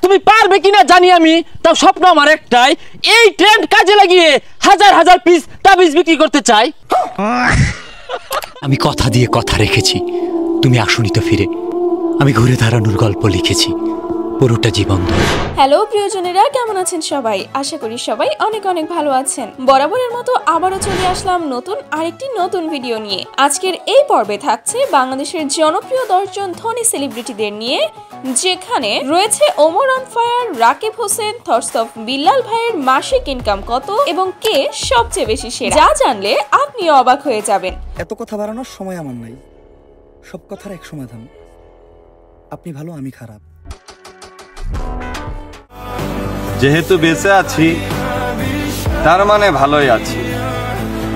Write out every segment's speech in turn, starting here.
তুমি পারবে কিনা জানি আমি, তাও স্বপ্ন আমার একটাই, এই ট্রেন্ড কাজে লাগিয়ে হাজার হাজার পিস তাবিজ বিক্রি করতে চাই। আমি কথা দিয়ে কথা রেখেছি, তুমি আসনি তো ফিরে। আমি ঘুরে দাঁড়ানোর গল্প লিখেছি, পুরোটা জীবন ধরে। হ্যালো প্রিয়জনেরা, কেমন আছেন সবাই? আশা করি সবাই অনেক অনেক ভালো আছেন। বরাবরের মতো আবারও চলে আসলাম নতুন ভিডিও নিয়ে। আজকের এই পর্বে থাকছে বাংলাদেশের জনপ্রিয় 10 জন ধনী সেলিব্রিটিদের নিয়ে, যেখানে রয়েছে Omar on fire, Rakib Hossain, thoughts of Billal ভাইয়ের মাসিক ইনকাম কত এবং কে সবচেয়ে বেশি সেরা। যা জানলে আপনিও অবাক হয়ে যাবেন। এত কথা বাড়ানোর সময় আমার নাই, সব কথার এক সমাধান। আপনি ভালো, আমি খারাপ। যেহেতু বেঁচে আছি তার মানে ভালোই আছি।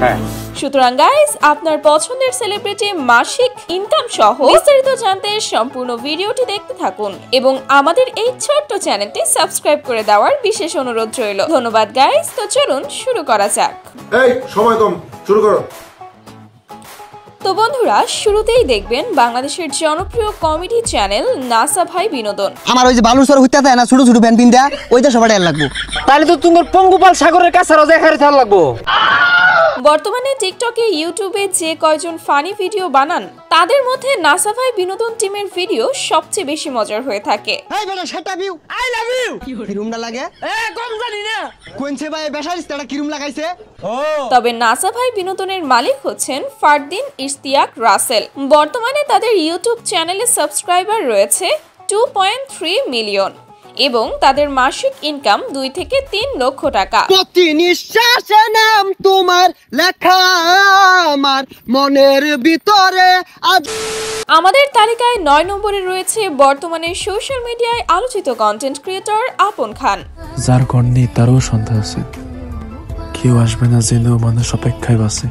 হ্যাঁ, সুতরাং গাইস, আপনার পছন্দের সেলিব্রিটি মাসিক ইনকাম সহ বিস্তারিত জানতে সম্পূর্ণ ভিডিওটি দেখতে থাকুন এবং আমাদের এই ছোট্ট চ্যানেলটি সাবস্ক্রাইব করে দেওয়ার বিশেষ অনুরোধ রইল। ধন্যবাদ গাইস। তো চলুন শুরু করা যাক। এই সময় কম, শুরু করো। তো বন্ধুরা, শুরুতেই দেখবেন বাংলাদেশের জনপ্রিয় কমেডি চ্যানেল নাসা ভাই বিনোদন। আমার ওই যে বালুচর হইতে থাকে না, ছোট ছোট প্যান্ট পিন্দা, ওইটা সবার লাগবো। তাহলে তো তোমার পঙ্গুপাল সাগরের কাছে রোজা খাইতে লাগবো। বর্তমানে টিকটকে, ইউটিউবে যে কয়জন ফানি ভিডিও বানান, তাদের মধ্যে নাসা ভাই বিনোদন টিমের ভিডিও সবচেয়ে বেশি মজার হয়ে থাকে। এই বড় সেটা ভিউ, আই লাভ ইউ। কিরুমটা লাগে? কম জানি না কোনছে ভাই বেশারিস্তাটা কিরুম লাগাইছে। তবে নাসা ভাই বিনোদনের মালিক হচ্ছেন ফারদিন ইশতিয়াক রাসেল। বর্তমানে তাদের ইউটিউব চ্যানেলে সাবস্ক্রাইবার রয়েছে 2.3 মিলিয়ন এবং তাদের মাসিক ইনকাম 2 থেকে 3 লক্ষ টাকা। প্রতি নিঃশ্বাসে নাম তোমার লেখা আমার মনের ভিতরে। আমাদের তালিকায় 9 নম্বরে রয়েছে বর্তমানে সোশ্যাল মিডিয়ায় আলোচিত কন্টেন্ট ক্রিয়েটর আপন খান। যার ঘর নেই তারও সন্তান আছে, কেউ আসবে না জেনেও মানুষ অপেক্ষায় বাসে।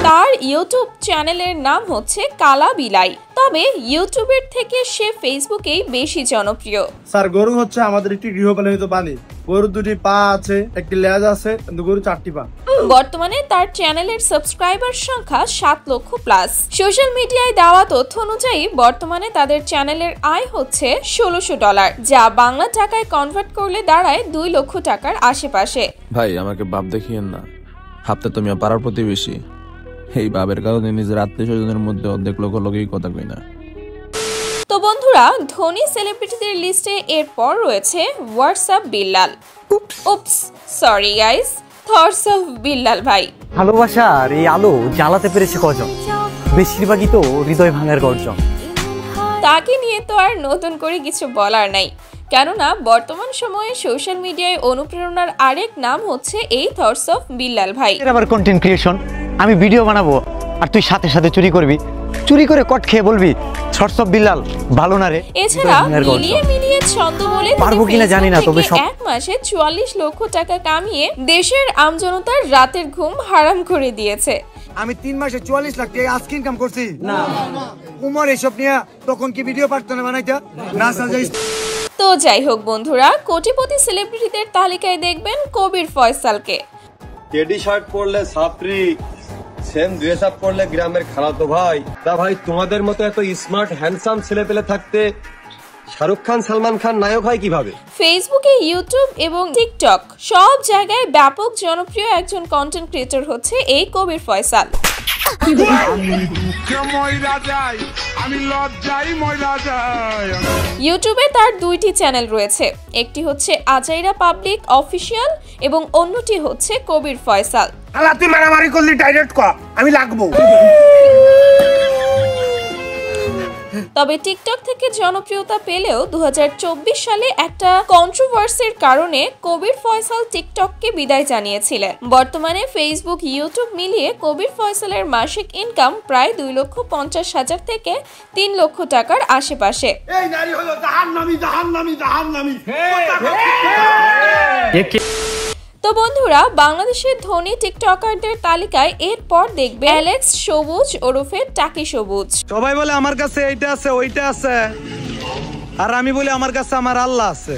তার ইউটিউব চ্যানেলের নাম হচ্ছে কালা বিলাই, তবে ইউটিউবের থেকে সে ফেসবুকেই বেশি জনপ্রিয়। স্যার, গরু হচ্ছে আমাদের একটি গৃহপালিত প্রাণী। গরুর 2টি পা আছে, একটি লেজ আছে, কিন্তু গরু 4টি পা। বর্তমানে তার চ্যানেলের সাবস্ক্রাইবার সংখ্যা 7 লক্ষ প্লাস। সোশ্যাল মিডিয়ায় দেওয়া তথ্য অনুযায়ী বর্তমানে তাদের চ্যানেলের আয় হচ্ছে $1600, যা বাংলা টাকায় কনভার্ট করলে দাঁড়ায় 2 লক্ষ টাকার আশেপাশে। ভাই, আমাকে বাপ দেখিয়েন না, হাফতে তুমি পাড়ার প্রতিবেশী। এই বাবের কারণে নিজের আত্মীয় স্বজনের মধ্যে অর্ধেক লোকেই কথা কই না। তো বন্ধুরা, ধনী সেলিব্রিটিদের লিস্টে এরপর রয়েছে WhatsApp Billal. Oops, sorry guys, thoughts of Billal ভাই। ভালোবাসার এই আলো জ্বালাতে পেরেছে কজন, বেশিরভাগই তো হৃদয় ভাঙার গর্জন। তাকে নিয়ে তো আর নতুন করে কিছু বলার নাই, কেননা বর্তমান সময়ে সোশ্যাল মিডিয়ায় অনুপ্রেরণার আরেক নাম হচ্ছে এই থটস অফ বিল্লাল ভাই। আবার কন্টেন্ট ক্রিয়েশন, আমি ভিডিও বানাবো আর তুই সাথে সাথে চুরি করবি, চুরি করে কট খেয়ে বলবি থটস অফ বিল্লাল ভালো না রে। এছাড়া মিলিয়ে ছন্দ বলে পারবো কিনা জানি না, তবে এক মাসে 44 লক্ষ টাকা কামিয়ে দেশের আমজনতার রাতের ঘুম হারাম করে দিয়েছে। আমি 3 মাসে 44 লাখ টাকা আজকে ইনকাম করছি। না উমর এসব নিয়ে তখন কি ভিডিও পারতো না বানাইতে না। তো যাই হোক বন্ধুরা, কোটিপতি সেলিব্রিটিদের তালিকায় দেখবেন কবির ফয়সালকে। টেডি শার্ট পরলে সাপরি, সেম ড্রেস আপ করলে গ্রামের খালাতো ভাই। তা ভাই, তোমাদের মতো এত স্মার্ট হ্যান্ডসাম ছেলে পেলে থাকতে শাহরুখ খান, সালমান খান নায়ক হয় কিভাবে? ফেসবুকে, ইউটিউব এবং টিকটক সব জায়গায় ব্যাপক জনপ্রিয় একজন কন্টেন্ট ক্রিয়েটর হচ্ছে এই কবির ফয়সাল। ইউটিউবে তার 2টি চ্যানেল রয়েছে, একটি হচ্ছে আজাইরা পাবলিক অফিসিয়াল এবং অন্যটি হচ্ছে কবির ফয়সাল। তুই মারামারি করলি, ডাইরেক্ট কর, আমি লাগবো। তবে টিকটক থেকে জনপ্রিয়তা পেলেও 2024 সালে একটা কন্ট্রোভার্সির কারণে কবির ফয়সাল টিকটককে বিদায় জানিয়েছিলেন। বর্তমানে ফেসবুক, ইউটিউব মিলিয়ে কবির ফয়সালের মাসিক ইনকাম প্রায় 2,50,000 থেকে 3 লক্ষ টাকার আশেপাশে। এই নারী হলো জাহান্নামী, জাহান্নামী, জাহান্নামী। তো বন্ধুরা, বাংলাদেশের ধনী টিকটকারদের তালিকায় এরপর দেখবে অ্যালেক্স সবুজ ওরফে টাকি সবুজ। সবাই বলে আমার কাছে এইটা আছে, ওইটা আছে, আর আমি বলি আমার কাছে আমার আল্লাহ আছে।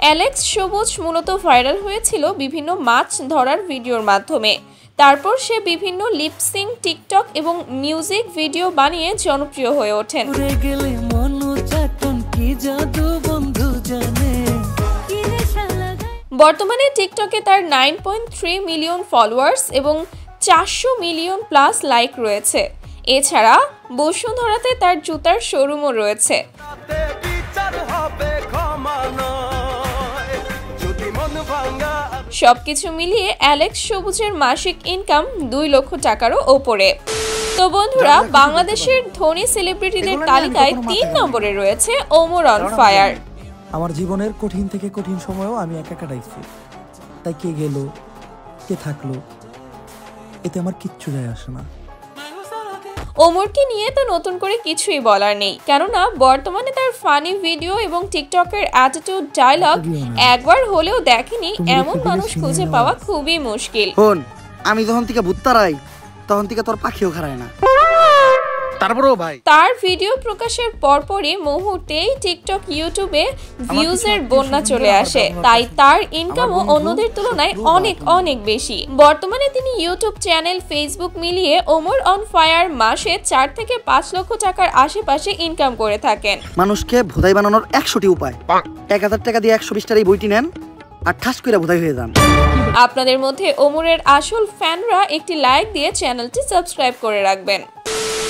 অ্যালেক্স সবুজ মূলত ভাইরাল হয়েছিল বিভিন্ন মাছ ধরার ভিডিওর মাধ্যমে। তারপর সে বিভিন্ন লিপসিং, টিকটক এবং মিউজিক ভিডিও বানিয়ে জনপ্রিয় হয়ে ওঠেন। বর্তমানে টিকটকে তার 9.3 মিলিয়ন ফলোয়ার্স এবং 400 মিলিয়ন প্লাস লাইক রয়েছে। এছাড়া বসুন্ধরাতে তার জুতার শোরুমও রয়েছে। সবকিছু মিলিয়ে অ্যালেক্স সবুজের মাসিক ইনকাম 2 লক্ষ টাকারও ওপরে। তো বন্ধুরা, বাংলাদেশের ধনী সেলিব্রিটিদের তালিকায় 3 নম্বরে রয়েছে ওমর অন ফায়ার। আমার জীবনের কঠিন থেকে কঠিন সময়ও আমি একা কাটাইছি, তাই কে গেল কে থাকলো এতে আমার কিচ্ছু যায় আসে না। ওমরকে নিয়ে তো নতুন করে কিছুই বলার নেই, কেননা বর্তমানে তার ফানি ভিডিও এবং টিকটকের অ্যাটিটিউড ডায়লগ একবার হলেও দেখেনি এমন মানুষ খুঁজে পাওয়া খুবই মুশকিল। আমি যখন থেকে ভূততারাই তখন থেকে তোর পাখিও খারায় না। তারপরেও ভাই তার ভিডিও প্রকাশের পরপরই মুহূর্তেই টিকটক, ইউটিউবে ভিউজের বন্যা চলে আসে, তাই তার ইনকামও অন্যদের তুলনায় অনেক অনেক বেশি। বর্তমানে তিনি ইউটিউব চ্যানেল, ফেসবুক মিলিয়ে ওমর অন ফায়ার মাসে 4 থেকে 5 লক্ষ টাকার আশেপাশে ইনকাম করে থাকেন। মানুষকে ভোদাই বানানোর 100টি উপায়। 1000 টাকা দিয়ে 120 টাকার এই বইটি নেন আর ঠাস করে ভোদাই হয়ে যান। আপনাদের মধ্যে ওমরের আসল ফ্যানরা একটি লাইক দিয়ে চ্যানেলটি সাবস্ক্রাইব করে রাখবেন।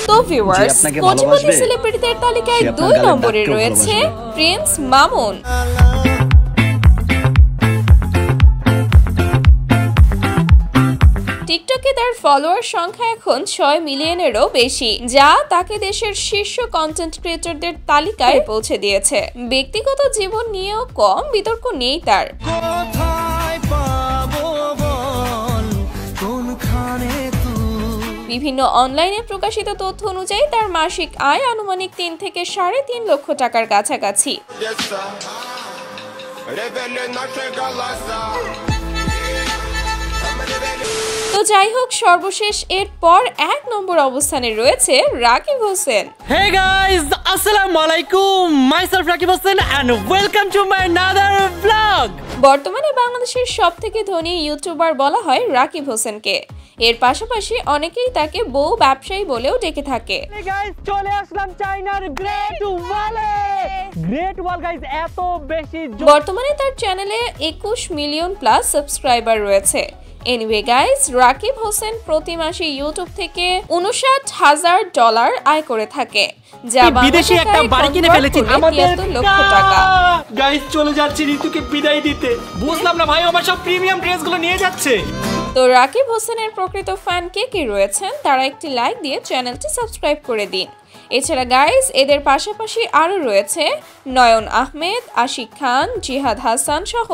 তো ভিউয়ার্স, কোটিপতি সেলিব্রিটিদের তালিকায় 2 নম্বরে রয়েছে প্রিন্স মামুন। টিকটকে তার ফলোয়ার সংখ্যা এখন 6 মিলিয়নেরও বেশি, যা তাকে দেশের শীর্ষ কন্টেন্ট ক্রিয়েটরদের তালিকায় পৌঁছে দিয়েছে। ব্যক্তিগত জীবন নিয়েও কম বিতর্ক নেই তার। বিভিন্ন অনলাইনে প্রকাশিত তথ্য অনুযায়ী তার মাসিক আয় আনুমানিক 3 থেকে 3.5 লক্ষ টাকার কাছাকাছি। তো যাই হোক, সর্বশেষ এরপর 1 নম্বর অবস্থানে রয়েছে রাকিব হোসেন। হে গাইস, আসসালামু আলাইকুম, myself Rakib Hossain and welcome to my another blog. বর্তমানে বাংলাদেশের সবথেকে ধনী ইউটিউবার বলা হয় রাকিব হোসেনকে। এর পাশাপাশি অনেকেই তাকে বউ ব্যবসায়ী বলেও ডেকে থাকে। গাইস, চলে আসলাম চায়নার গ্রেট ওয়াল গাইস, এত বেশি। বর্তমানে তার চ্যানেলে 21 মিলিয়ন প্লাস সাবস্ক্রাইবার রয়েছে। এনিওয়ে গাইস, রাকিব হোসেন প্রতি মাসে ইউটিউব থেকে $59,000 আয় করে থাকে, যা বিদেশে একটা বাড়ি কিনে ফেলেছি আমাদের 73 লক্ষ টাকা। গাইস, চলে যাচ্ছি ঋতুকে বিদায় দিতে। বুঝলাম না ভাই, আমার সব প্রিমিয়াম ড্রেসগুলো নিয়ে যাচ্ছে। তো রাকিব হোসেনের প্রকৃত ফ্যান কে কি রয়েছেন, তারা একটি লাইক দিয়ে চ্যানেলটি সাবস্ক্রাইব করে দিন। এছাড়া গাইস, এদের পাশাপাশি আরও রয়েছে নয়ন আহমেদ, আশিক খান, জিহাদ হাসান সহ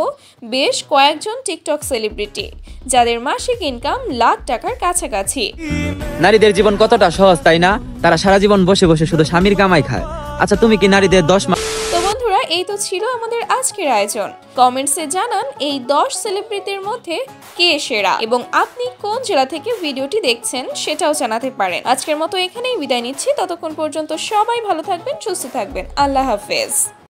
বেশ কয়েকজন টিকটক সেলিব্রিটি, যাদের মাসিক ইনকাম লাখ টাকার কাছাকাছি। নারীদের জীবন কতটা সহজ, তাই না? তারা সারা জীবন বসে বসে শুধু স্বামীর কামাই খায়। আচ্ছা, তুমি কি নারীদের 10 মাস? তো বন্ধুরা, এই তো ছিল আমাদের আজকের আয়োজন। কমেন্টসে জানান এই 10 সেলিব্রিটির মধ্যে কে সেরা এবং আপনি কোন জেলা থেকে ভিডিওটি দেখছেন সেটাও জানাতে পারেন। আজকের মতো এখানেই বিদায় নিচ্ছি। ততক্ষণ পর্যন্ত সবাই ভালো থাকবেন, সুস্থ থাকবেন। আল্লাহ হাফেজ।